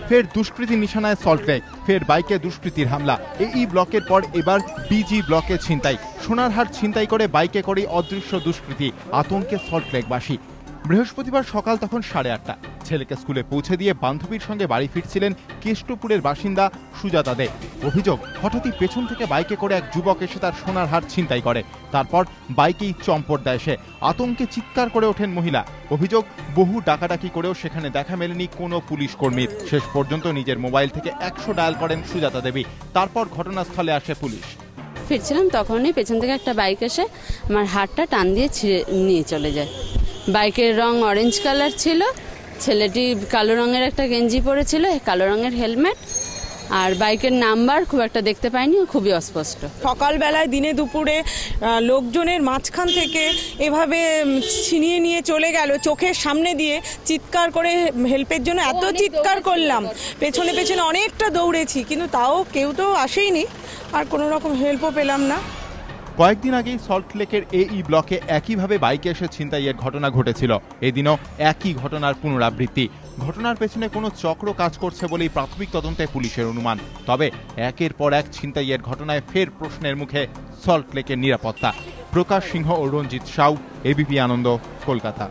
ফের দুষ্কৃতী নিশানায় সল্টলেক, ফের বাইকে দুষ্কৃতীর হামলা। এই ব্লকের পর এবার বিজি ব্লকে ছিনতাই। সোনারহাট ছিনতাই করে বাইকে করে অদৃশ্য দুষ্কৃতী, আতঙ্কে সল্টলেকবাসী। বৃহস্পতিবার সকাল তখন 8:30। ছেলেকে স্কুলে পৌঁছে দিয়ে বান্ধবীর সঙ্গে বাড়ি ফিরছিলেন কেষ্টপুরের বাসিন্দা সুজাতা দে। অভিযোগ, হঠাৎই পেছন থেকে বাইকে করে এক যুবক এসে তার সোনারহাট ছিনতাই করে। তারপর বাইকেই চম্পট দেয় সে। আতঙ্কে চিৎকার করে ওঠেন মহিলা। অভিযোগ, বহু ডাকাডাকি করেও সেখানে দেখা মেলেনি কোনো পুলিশ কর্মীর। শেষ পর্যন্ত নিজের মোবাইল থেকে 100 ডায়াল করেন সুজাতা দেবী। তারপর ঘটনাস্থলে আসে পুলিশ। ফিরছিলাম, তখনই পেছন থেকে একটা বাইক এসে আমার হাতটা টান দিয়ে ছিঁড়ে নিয়ে চলে যায়। বাইকের রং অরেঞ্জ কালার ছিল, ছেলেটি কালো রঙের একটা গেঞ্জি পরেছিল, কালো রঙের হেলমেট, আর বাইকের নাম্বার খুব একটা দেখতে পাইনি, খুবই অস্পষ্ট। সকালবেলায় দিনে দুপুরে লোকজনের মাঝখান থেকে এভাবে ছিনিয়ে নিয়ে চলে গেল, চোখের সামনে দিয়ে। চিৎকার করে হেল্পের জন্য এত চিৎকার করলাম, পেছনে পেছনে অনেকটা দৌড়েছি, কিন্তু তাও কেউ তো আসেইনি, আর কোনো রকম হেল্পও পেলাম না। কয়েকদিন আগেই সল্টলেকের এই ব্লকে একইভাবে বাইকে এসে ছিনতাইয়ের ঘটনা ঘটেছিল। এদিনও একই ঘটনার পুনরাবৃত্তি। ঘটনার পেছনে কোনো চক্র কাজ করছে বলেই প্রাথমিক তদন্তে পুলিশের অনুমান। তবে একের পর এক ছিনতাইয়ের ঘটনায় ফের প্রশ্নের মুখে সল্টলেকের নিরাপত্তা। প্রকাশ সিংহ ও রঞ্জিত সাউ, এবিপি আনন্দ, কলকাতা।